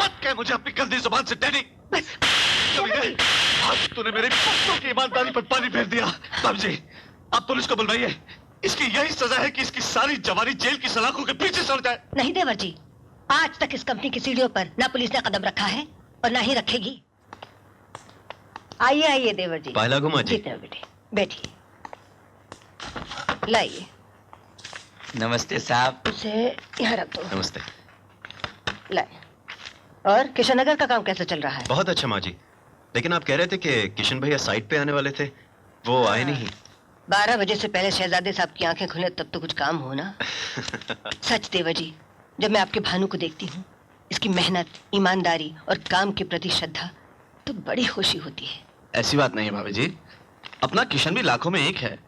मत कह मुझे अपनी गंदी जुबान से डैडी। आज तूने मेरे बच्चों की ईमानदारी पर पानी फेर दिया। बाबू जी, आप पुलिस को बुलवाइए। इसकी यही सजा है कि इसकी सारी जवानी जेल की सलाखों के पीछे सड़ जाए। नहीं देवर जी, आज तक इस कंपनी की सीढ़ियों पर ना पुलिस ने कदम रखा है और ना ही रखेगी। आइए आइए देवर जी। पायला घुमा जी। बेटे बैठिए, लाइए। नमस्ते साहब। उसे यहाँ रख दो। नमस्ते। लाए। और किशन नगर का काम कैसा चल रहा है? बहुत अच्छा माँ जी, लेकिन आप कह रहे थे कि किशन भैया साइट पे आने वाले थे, वो आए नहीं। 12 बजे से पहले शहजादे साहब की आंखें खुले तब तो कुछ काम हो ना। सच देवर जी, जब मैं आपके भानु को देखती हूँ, इसकी मेहनत, ईमानदारी और काम के प्रति श्रद्धा, तो बड़ी खुशी होती है। ऐसी बात नहीं है भाभी जी, अपना किशन भी लाखों में एक है।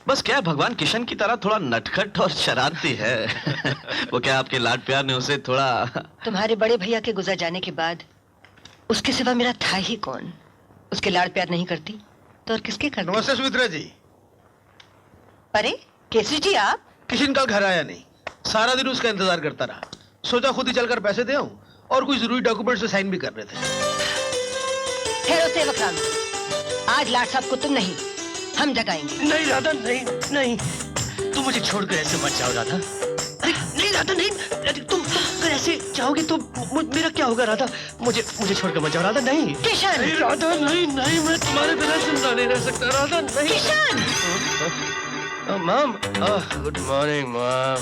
बस क्या है, भगवान किशन की तरह थोड़ा नटखट और शरारती है। वो क्या आपके लाड प्यार ने उसे थोड़ा। तुम्हारे बड़े भैया के गुजर जाने के बाद उसके सिवा मेरा था ही कौन। उसके लाड प्यार नहीं करती तो और किसके करती? नमस्ते सुमित्रा जी। अरे केसरी जी, आप? किशन कल घर आया नहीं, सारा दिन उसका इंतजार करता रहा। सोचा खुद ही चलकर पैसे दे आऊं, और कुछ जरूरी डॉक्यूमेंट्स पे साइन भी करने थे। ठहरो सेवक राम, आज लाड साहब को तुम नहीं, हम जगाएंगे। नहीं राधा, नहीं नहीं, तुम मुझे छोड़कर ऐसे मत जाओ राधा। नहीं राधा, नहीं, तुम अगर ऐसे जाओगे तो मेरा क्या होगा राधा? मुझे छोड़कर मत जाओ राधा। नहीं किशन। नहीं राधा, नहीं नहीं, मैं तुम्हारे बिना जिंदा नहीं रह सकता राधा। नहीं Kishan. Mom, good morning mom.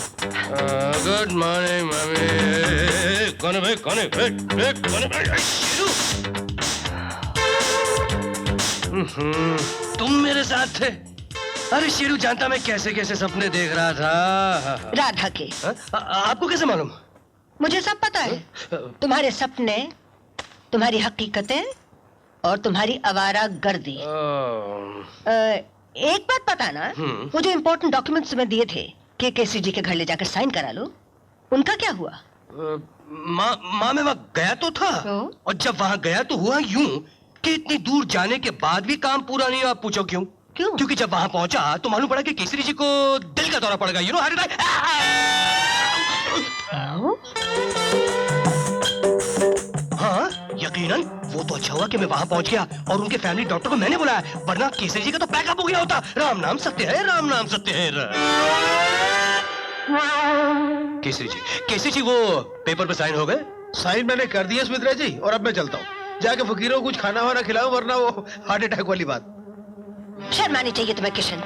Good morning mummy. कौन है भाई? कौन है? कौन है भाई? तुम मेरे साथ थे? अरे शेरू, जानता मैं कैसे कैसे सपने देख रहा था। राधा के। आपको कैसे मालूम? मुझे सब पता है। तुम्हारे सपने, तुम्हारी हकीकतें और तुम्हारी आवारा गर्दी। एक बात पता ना, वो जो इम्पोर्टेंट डॉक्यूमेंट्स तुम्हें दिए थे कि केसी जी के घर ले जाकर साइन करा लो, उनका क्या हुआ? माँ मैं वहाँ गया तो था, और जब वहाँ गया तो हुआ यूं कि इतनी दूर जाने के बाद भी काम पूरा नहीं हुआ। आप पूछो क्यों? क्योंकि जब वहाँ पहुंचा तो मालूम पड़ा कि केसरी जी को दिल का दौरा पड़ गया। You know heart attack. हाँ यकीनन, वो तो अच्छा हुआ कि मैं वहाँ पहुंच गया और उनके फैमिली डॉक्टर को मैंने बुलाया, वरना केसरी जी का तो पैकअप हो गया होता। राम नाम सत्य है, राम नाम सत्य है। केसरी जी वो पेपर पे साइन हो गए? साइन मैंने कर दिया सुमित्रा जी, और अब मैं चलता हूँ। जाके फकीरों को कुछ खाना वाना खिलाओ, वरना वो हार्ट अटैक वाली बात। शर्म आनी चाहिए तुम्हें किशन।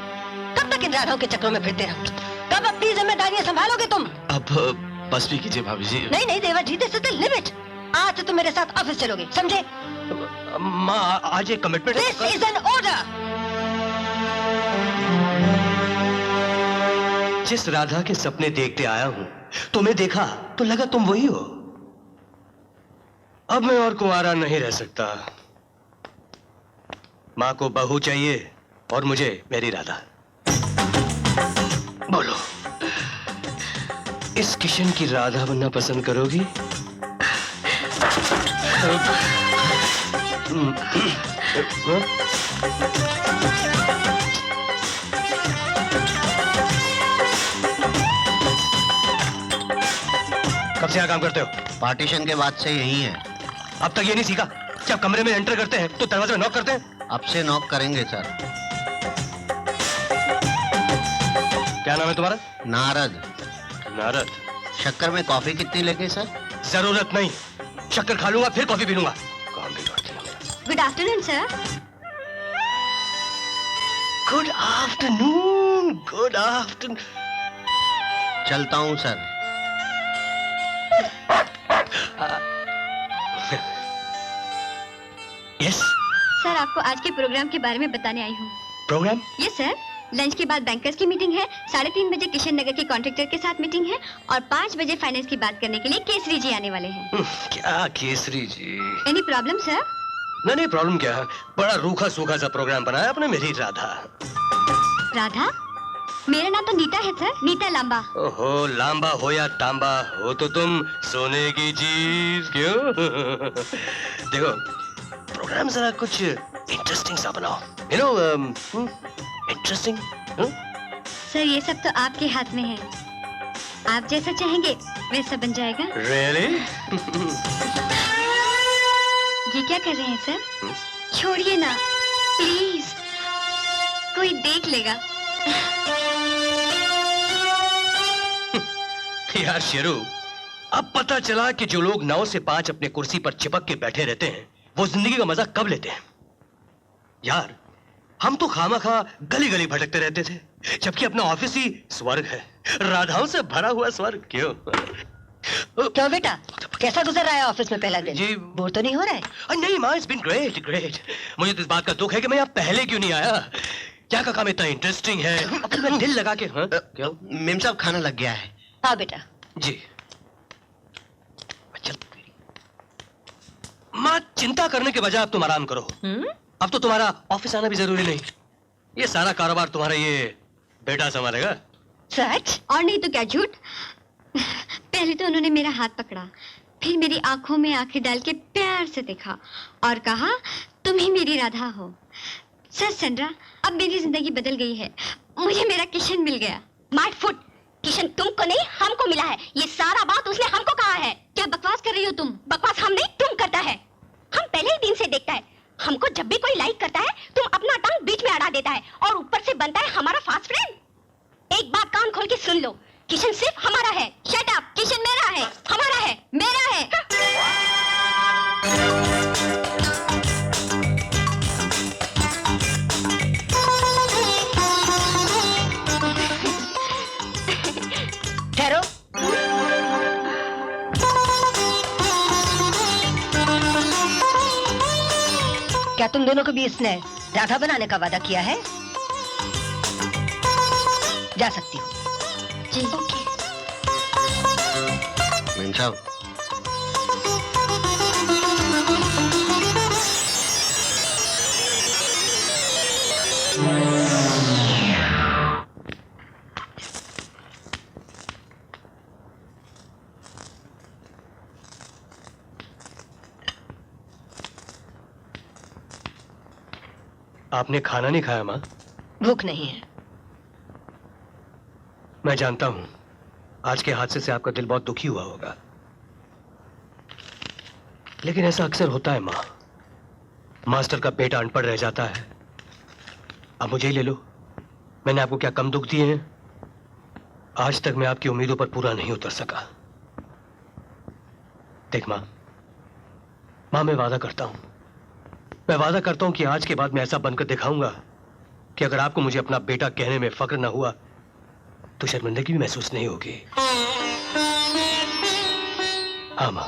कब तक इन राधाओं के चक्रों में फिरते रहो? कब अपनी जिम्मेदारियां संभालोगे तुम? अब बस भी कीजिए भाभी जी। नहीं नहीं देवर जी, दिस इज द लिमिट। आज से तुम मेरे साथ ऑफिस चलोगे, समझे? माँ आज एक commitment. This is an order. जिस राधा के सपने देखते आया हूँ, तुम्हें देखा तो लगा तुम वही हो। अब मैं और कुंवारा नहीं रह सकता। माँ को बहू चाहिए और मुझे मेरी राधा। बोलो, इस किशन की राधा बनना पसंद करोगी? कब से यहाँ काम करते हो? पार्टीशन के बाद से यही है। अब तक ये नहीं सीखा? जब कमरे में एंटर करते हैं तो दरवाजे में नॉक करते हैं? अब से नॉक करेंगे सर। क्या नाम है तुम्हारा? नारद। नारद। शक्कर में कॉफी कितनी लेंगे सर? जरूरत नहीं, शक्कर खा लूंगा फिर कॉफी पी लूंगा। काम भी करती है। Good afternoon sir. Good afternoon, good afternoon. चलता हूँ सर। यस सर, आपको आज के प्रोग्राम के बारे में बताने आई हूँ। प्रोग्राम? यस सर, लंच के बाद बैंकर्स की मीटिंग है, 3:30 बजे किशन नगर के कॉन्ट्रैक्टर के साथ मीटिंग है, और 5 बजे फाइनेंस की बात करने के लिए केसरी जी आने वाले हैं। क्या Kesari ji? Any problem sir? नहीं प्रॉब्लम क्या है, बड़ा रूखा सूखा सा प्रोग्राम बनाया आपने मेरी राधा। राधा? मेरा नाम तो नीता है सर, नीता लांबा। ओहो, लांबा हो या टांबा हो तो तुम सोने की चीज क्यों? देखो, प्रोग्राम जरा कुछ इंटरेस्टिंग सा बनाओ। You know, interesting. सर ये सब तो आपके हाथ में है, आप जैसा चाहेंगे वैसा बन जाएगा। Really? ये क्या कर रहे हैं सर? छोड़िए ना प्लीज, कोई देख लेगा। यार शेरू, अब पता चला कि जो लोग 9 से 5 अपने कुर्सी पर चिपक के बैठे रहते हैं वो जिंदगी का मजा कब लेते हैं। यार हम तो खामखा गली गली भटकते रहते थे, जबकि अपना ऑफिस ही स्वर्ग है, राधाओं से भरा हुआ स्वर्ग। क्यों क्यों बेटा, कैसा गुजर रहा है ऑफिस में पहला दिन? जी बोर तो नहीं हो रहा है? नहीं माँ, इट्स बीन ग्रेट ग्रेट। मुझे तो इस बात का दुख है कि मैं यहाँ पहले क्यों नहीं आया। क्या का काम इतना इंटरेस्टिंग है, अब तो मैं दिल लगा के। हाँ क्या मेम साहब, खाना लग गया है। हाँ बेटा। जी चल माँ, चिंता करने के बजाय अब तुम आराम करो। अब तो तुम्हारा ऑफिस आना भी जरूरी नहीं, ये सारा कारोबार तुम्हारा ये बेटा संभालेगा। सच? और नहीं तो क्या झूठ। पहले तो उन्होंने मेरा हाथ पकड़ा, फिर मेरी आंखों में आंखें डाल के प्यार से देखा और कहा तुम ही मेरी राधा हो। सच संड्रा, अब मेरी जिंदगी बदल गई है, मुझे मेरा किशन मिल गया। माय फुट, किशन तुमको नहीं हमको मिला है, ये सारा बात उसने हमको कहा है। क्या बकवास कर रही हो तुम? बकवास हम नहीं तुम करता है, हम पहले ही दिन से देखता है। हमको जब भी कोई लाइक करता है तुम अपना टंग बीच में अड़ा देता है और ऊपर से बनता है हमारा फास्ट फ्रेंड। एक बात कान खोल के सुन लो, किशन सिर्फ हमारा है। शट अप, किशन मेरा है, हमारा है, मेरा है। ठहरो। क्या तुम दोनों को भी इसने राधा बनाने का वादा किया है? जा सकती हो। जी मेम साहब, आपने खाना नहीं खाया माँ? भूख नहीं है। मैं जानता हूं आज के हादसे से आपका दिल बहुत दुखी हुआ होगा, लेकिन ऐसा अक्सर होता है माँ। मास्टर का बेटा अनपढ़ रह जाता है। अब मुझे ही ले लो, मैंने आपको क्या कम दुख दिए हैं? आज तक मैं आपकी उम्मीदों पर पूरा नहीं उतर सका। देख माँ, मैं वादा करता हूं, मैं वादा करता हूं कि आज के बाद मैं ऐसा बनकर दिखाऊंगा कि अगर आपको मुझे अपना बेटा कहने में फक्र ना हुआ तो शर्मिंदगी भी महसूस नहीं होगी। हाँ माँ।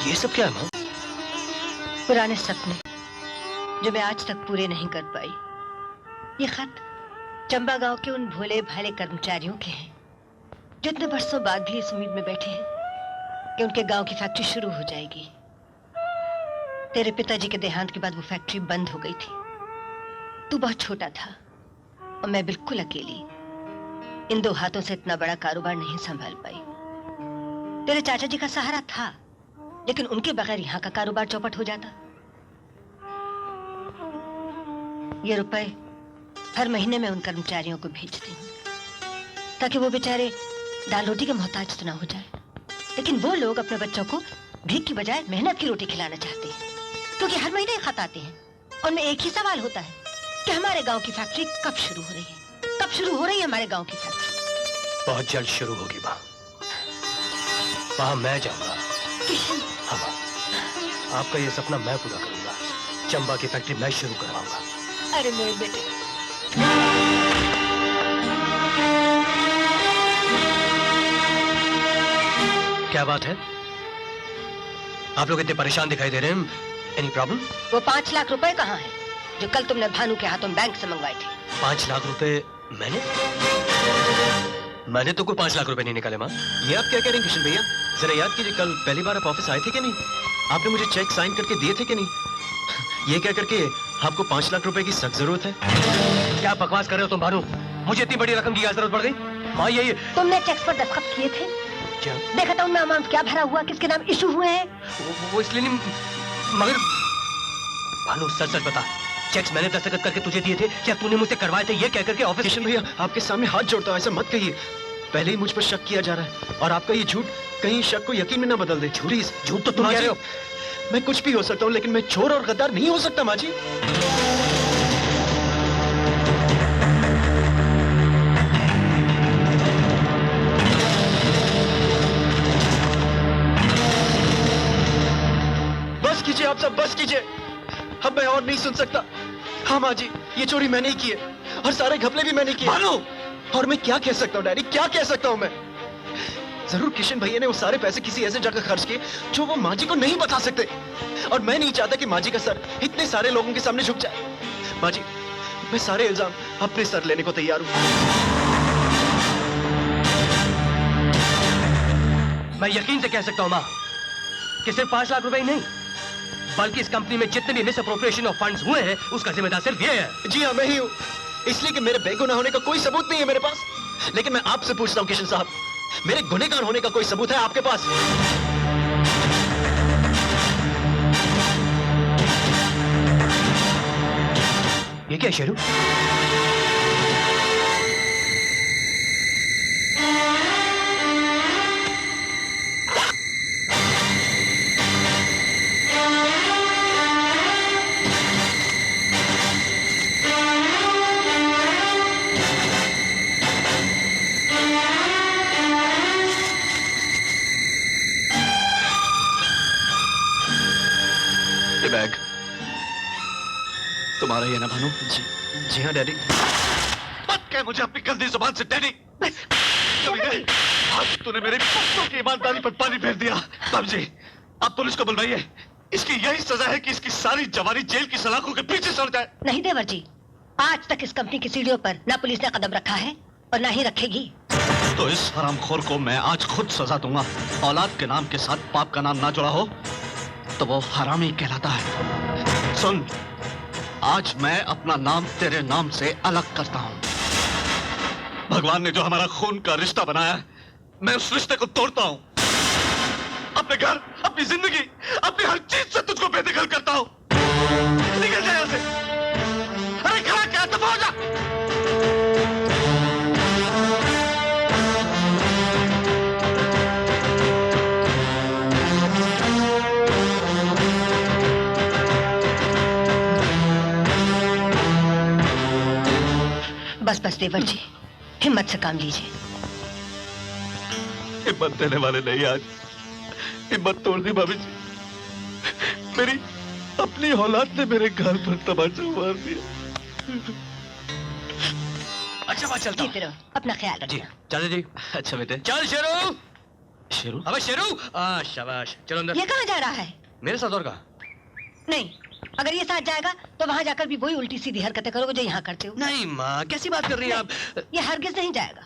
ये सब क्या है माँ? पुराने सपने जो मैं आज तक पूरे नहीं कर पाई। ये खत चंबा गांव के उन भोले भाले कर्मचारियों के हैं जो इतने वर्षों बाद भी इस उम्मीद में बैठे हैं कि उनके गांव की फैक्ट्री शुरू हो जाएगी। तेरे पिताजी के देहांत के बाद वो फैक्ट्री बंद हो गई थी। तू बहुत छोटा था और मैं बिल्कुल अकेली इन 2 हाथों से इतना बड़ा कारोबार नहीं संभाल पाई। तेरे चाचा जी का सहारा था, लेकिन उनके बगैर यहाँ का कारोबार चौपट हो जाता। ये रुपए हर महीने मैं उन कर्मचारियों को भेजती हूँ ताकि वो बेचारे दाल रोटी के मोहताज तो ना हो जाए, लेकिन वो लोग अपने बच्चों को भीख की बजाय मेहनत की रोटी खिलाना चाहते हैं, क्योंकि हर महीने खत आते हैं। उनमें एक ही सवाल होता है कि हमारे गांव की फैक्ट्री कब शुरू हो रही है, कब शुरू हो रही है हमारे गांव की फैक्ट्री। बहुत जल्द शुरू होगी माँ, वहां मैं जाऊंगा। किशन, हाँ माँ, आपका ये सपना मैं पूरा करूंगा। चंबा की फैक्ट्री मैं शुरू करवाऊंगा। अरे मेरे बेटे, क्या बात है, आप लोग इतने परेशान दिखाई दे रहे हैं? Any problem? वो 5 लाख रुपए कहाँ हैं जो कल तुमने भानु के हाथों बैंक से मंगवाए थे? 5 लाख रुपए मैंने तो कोई 5 लाख रुपए नहीं निकाले माँ। ये आप क्या कह रहे हैं किशन भैया? जरा याद कीजिए, कल पहली बार आप ऑफिस आए थे कि नहीं? आपने मुझे चेक साइन करके दिए थे कि नहीं? ये क्या करके आपको 5 लाख रुपए की सख्त जरूरत है? क्या बकवास कर रहे हो तुम भानु? मुझे इतनी बड़ी रकम की क्या जरूरत पड़ गई? माँ ये तुमने चेक्स पर दस्तखत किए थे? क्या? देखा था उनमें अमाउंट क्या भरा हुआ, किसके नाम इशू हुए हैं? वो इसलिए नहीं, मगर भानु सच सच बता, चेक्स मैंने दस्तखत करके तुझे दिए थे, क्या तूने मुझसे करवाए थे ये कह करके ऑफिस? किशन भैया आपके सामने हाथ जोड़ता हूँ, ऐसा मत कहिए। पहले ही मुझ पर शक किया जा रहा है और आपका ये झूठ कहीं शक को यकीन में ना बदल दे। प्लीज, झूठ तो तुम कह रहे हो। मैं कुछ भी हो सकता हूँ लेकिन मैं चोर और गद्दार नहीं हो सकता माँ जी। बस कीजिए आप सब, बस कीजिए। अब मैं और नहीं सुन सकता। हाँ माँ जी, ये चोरी मैंने ही की है और सारे घपले भी मैंने किए। भानु! और मैं क्या कह सकता हूँ डैडी, क्या कह सकता हूँ मैं? जरूर किशन भैया ने वो सारे पैसे किसी ऐसे जगह खर्च किए जो वो माँ जी को नहीं बता सकते। और मैं नहीं चाहता कि माँ जी का सर इतने सारे लोगों के सामने झुक जाए। माँ जी, मैं सारे इल्जाम अपने सर लेने को तैयार हूँ। मैं यकीन से कह सकता हूँ माँ कि सिर्फ 5 लाख रुपए ही नहीं, बल्कि इस कंपनी में जितने भी मिसअप्रोप्रिएशन ऑफ फंड्स हुए हैं उसका जिम्मेदार सिर्फ ये है। जी हाँ, मैं ही हूँ। इसलिए कि मेरे बेगुनाह होने का कोई सबूत नहीं है मेरे पास। लेकिन मैं आपसे पूछता हूँ किशन साहब, मेरे गुनहगार होने का कोई सबूत है आपके पास? ये क्या शेरू? ये बैग तुम्हारा ही है ना भानु? जी हाँ डैडी। मत कह मुझे अपनी गंदी जुबान से डैडी। कभी नहीं। आज तूने मेरे बच्चों की ईमानदारी पर पानी फेर दिया। बाबू जी, आप पुलिस को बुलवाइए। इसकी यही सजा है कि इसकी सारी जवानी जेल की सलाखों के पीछे सड़ जाए। नहीं देवर जी, आज तक इस कंपनी की सीढ़ियों पर ना पुलिस ने कदम रखा है और ना ही रखेगी। तो इस हरामखोर को मैं आज खुद सजा दूंगा। औलाद के नाम के साथ पाप का नाम ना जुड़ा हो तो वो हरामी कहलाता है। सुन, आज मैं अपना नाम तेरे नाम से अलग करता हूं। भगवान ने जो हमारा खून का रिश्ता बनाया है, मैं उस रिश्ते को तोड़ता हूं। अपने घर, अपनी जिंदगी, अपनी हर चीज से तुझको बेदखल करता हूं। निकल जा यहां से। अरे खड़ा क्या, दफा हो जा। बस बस देवर जी, हिम्मत से काम लीजिए। हिम्मत देने वाले नहीं, आज हिम्मत तोड़ दी भाभी जी। मेरी अपनी औलाद ने मेरे घर पर तमाचा मार दिया। अच्छा बात चलता जीते रहो, अपना ख्याल जी। रखना। चल जी, अच्छा बेटे। चल शेरू। शेरू? अबे शेरू, शाबाश। चलो अंदर। ये कहाँ जा रहा है? मेरे साथ और कहा? नहीं, अगर ये साथ जाएगा तो वहां जाकर भी वही उल्टी सीधी हरकतें करोगे जो यहाँ करते हो। नहीं माँ, कैसी बात कर रही हैं आप? ये हरगिज नहीं जाएगा।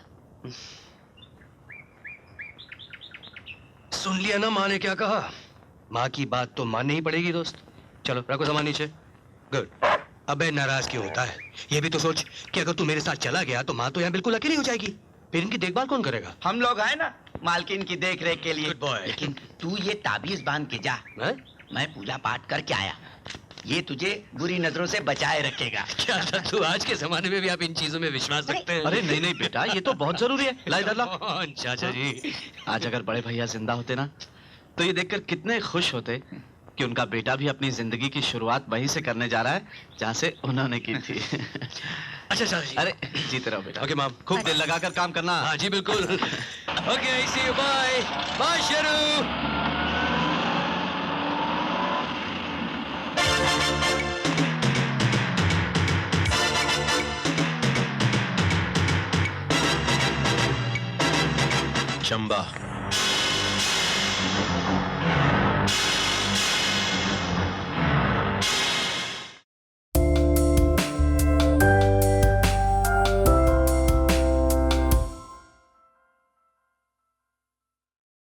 सुन लिया ना माँ ने क्या कहा? माँ की बात तो माननी ही पड़ेगी दोस्त। चलो रखो सामान नीचे। गुड। अबे नाराज क्यों होता है? ये भी तो सोच कि अगर तू मेरे साथ चला गया तो माँ तो यहाँ बिल्कुल अकेली हो जाएगी। फिर इनकी देखभाल कौन करेगा? हम लोग आए ना मालकिन की देख रेख के लिए। Good boy. लेकिन तू ये ताबीज बांध के जा। हैं? मैं पूजा पाठ करके आया, ये तुझे बुरी नजरों से बचाए रखेगा। क्या था तू? आज के जमाने में भी आप इन चीजों में विश्वास रखते हैं? अरे नहीं नहीं बेटा, ये तो बहुत जरूरी है। ला इधर ला। चाचा जी, आज अगर बड़े भैया जिंदा होते ना तो ये देखकर कितने खुश होते कि उनका बेटा भी अपनी जिंदगी की शुरुआत वहीं से करने जा रहा है जहाँ से उन्होंने की थी। अच्छा चाचा जी। अरे जीते रहो बेटा। Okay ma'am. खूब दिल लगाकर काम करना। हाँ जी बिल्कुल। Okay, see you, bye bye Sheru. Chamba